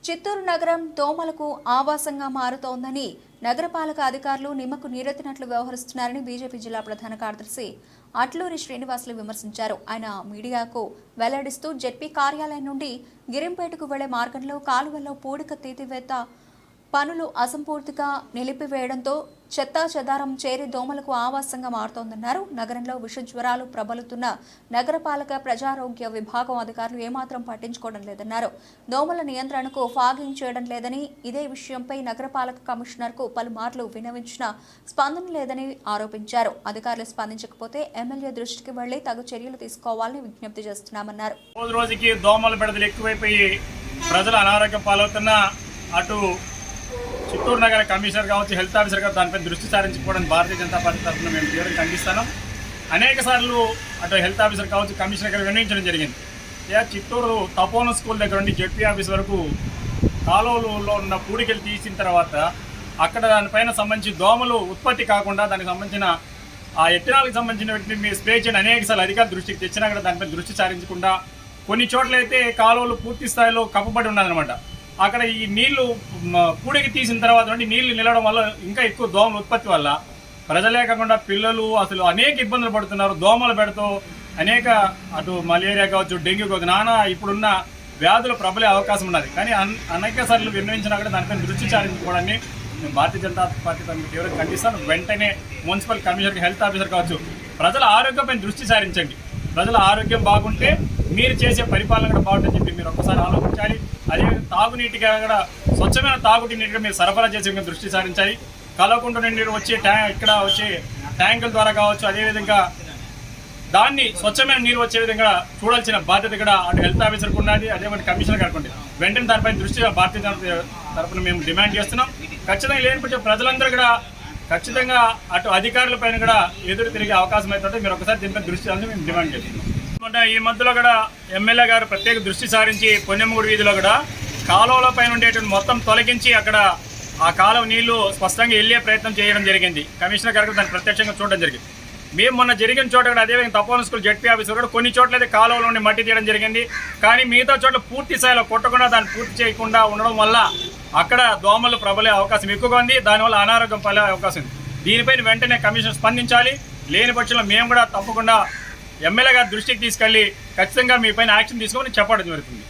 చిత్తూరు నగరం దోమలకు ఆవాసంగా మారుతోందని నగరపాలక అధికారులు నిమ్మకు నీరెత్తినట్లు వ్యవహరిస్తున్నారని బీజేపీ జిల్లా ప్రధాన కార్యదర్శి అట్లూరి శ్రీనివాసులు విమర్శించారు. ఆయన మీడియాకు వెల్లడిస్తూ జెడ్పీ కార్యాలయం నుండి గిరింపేటకు వెళ్లే మార్గంలో కాలువల్లో పూడిక తీసివేత పనులు అసంపూర్తిగా నిలిపివేయడంతో చెత్తా చెదారం చేరి దోమలకు ఆవాసంగా మారుతోందన్నారు. నగరంలో విష జ్వరాలు ప్రబలుతున్న నగరపాలక ప్రజారోగ్య విభాగం అధికారులు ఏమాత్రం పట్టించుకోవడం లేదన్నారు. దోమల నియంత్రణకు ఫాగింగ్ చేయడం లేదని, ఇదే విషయంపై నగరపాలక కమిషనర్కు పలుమార్లు విన్నవించినా స్పందన లేదని ఆరోపించారు. అధికారులు స్పందించకపోతే ఎమ్మెల్యే దృష్టికి వెళ్లి తగు చర్యలు తీసుకోవాలని విజ్ఞప్తి చేస్తున్నామన్నారు. రోజుకి దోమల బెడదలు ఎక్కువైపోయి ప్రజలు అనారోగ్యం పాలవుతున్న అటు చిత్తూరు నగర కమిషనర్ కావచ్చు, హెల్త్ ఆఫీసర్ కావచ్చు, దానిపై దృష్టి సారించుకోవడానికి భారతీయ జనతా పార్టీ తరఫున మేము తీవ్రంగా ఖండిస్తున్నాం. అనేక సార్లు అటు హెల్త్ ఆఫీసర్ కావచ్చు, కమిషనర్ గారు వినియోగించడం జరిగింది. చిత్తూరు తపోన స్కూల్ దగ్గర నుండి జెడ్పీ ఆఫీస్ వరకు కాలువలో ఉన్న పూడికలు తీసిన తర్వాత అక్కడ దానిపైన సంబంధించి దోమలు ఉత్పత్తి కాకుండా దానికి సంబంధించిన ఆ ఎథనాల్కి సంబంధించిన మీరు స్ప్రే చేయని అనేక సార్లు అధికారుల దృష్టికి తెచ్చినా కూడా దానిపై దృష్టి సారించకుండా కొన్ని చోట్లయితే కాలువలు పూర్తి స్థాయిలో కప్పబడి ఉన్నదనమాట. అక్కడ ఈ నీళ్లు పూడికి తీసిన తర్వాత నీళ్లు నిలవడం వల్ల ఇంకా ఎక్కువ దోమల ఉత్పత్తి వల్ల ప్రజలే కాకుండా పిల్లలు అసలు అనేక ఇబ్బందులు పడుతున్నారు. దోమల బెడతో అనేక అటు మలేరియా కావచ్చు, డెంగ్యూ కావచ్చు, నానా ఇప్పుడున్న వ్యాధులు ప్రబలే అవకాశం ఉన్నది. కానీ అనేక సార్లు విన్నవించినా కూడా దానిపైన దృష్టి సారించుకోవడాన్ని భారతీయ జనతా పార్టీ తనకు తీవ్రంగా ఖండిస్తాను. వెంటనే మున్సిపల్ కమిషనర్, హెల్త్ ఆఫీసర్ కావచ్చు, ప్రజల ఆరోగ్యంపై దృష్టి సారించండి. ప్రజల ఆరోగ్యం బాగుంటే మీరు చేసే పరిపాలన కూడా బాగుంటుందని చెప్పి మీరు ఒక్కసారి ఆలోచించాలి. అదేవిధంగా తాగునీటిగా కూడా స్వచ్ఛమైన తాగునీటి నీటిగా మీరు సరఫరా చేసే దృష్టి సారించాలి. కలవకుంట నుండి వచ్చే ఇక్కడ వచ్చే ట్యాంకుల ద్వారా కావచ్చు, అదేవిధంగా దాన్ని స్వచ్ఛమైన నీరు వచ్చే విధంగా చూడాల్సిన బాధ్యత కూడా అటు హెల్త్ ఆఫీసర్కి ఉన్నది, అదేవిధంగా కమిషనర్ గారికి ఉంది. వెంటనే దానిపై దృష్టి భారతీయ జనతా తరఫున మేము డిమాండ్ చేస్తున్నాం. ఖచ్చితంగా లేనిపోతే ప్రజలందరూ కూడా ఖచ్చితంగా అటు అధికారుల పైన కూడా ఎదురు తిరిగే అవకాశం అవుతుంటే మీరు ఒకసారి దీనిపై దృష్టి సారించి మేము డిమాండ్ చేస్తున్నాం. ఈ మధ్యలో కూడా ఎమ్మెల్యే గారు ప్రత్యేక దృష్టి సారించి పొన్నెమ్మగుడి వీధిలో కూడా కాలువల పైన ఉండేటువంటి మొత్తం తొలగించి అక్కడ ఆ కాలువ నీళ్లు స్పష్టంగా వెళ్ళే ప్రయత్నం చేయడం జరిగింది. కమిషనర్ గారు దాన్ని ప్రత్యక్షంగా చూడడం జరిగింది. మేము మొన్న జరిగిన చోట కూడా అదేవిధంగా తపోవన స్కూల్ జెడ్పీ ఆఫీసర్ కూడా కొన్ని చోట్ల అయితే కాలువలో ఉండి మట్టి తీయడం జరిగింది. కానీ మిగతా చోట్ల పూర్తి స్థాయిలో కొట్టకుండా దాన్ని పూర్తి చేయకుండా ఉండడం వల్ల అక్కడ దోమలు ప్రబలే అవకాశం ఎక్కువగా ఉంది. దానివల్ల అనారోగ్యం పడే అవకాశం ఉంది. దీనిపైన వెంటనే కమిషనర్ స్పందించాలి. లేని పక్షంలో మేము కూడా తప్పకుండా ఎమ్మెల్యే గారి దృష్టికి తీసుకెళ్లి ఖచ్చితంగా మీ పైన యాక్షన్ తీసుకోమని చెప్పడం జరుగుతుంది.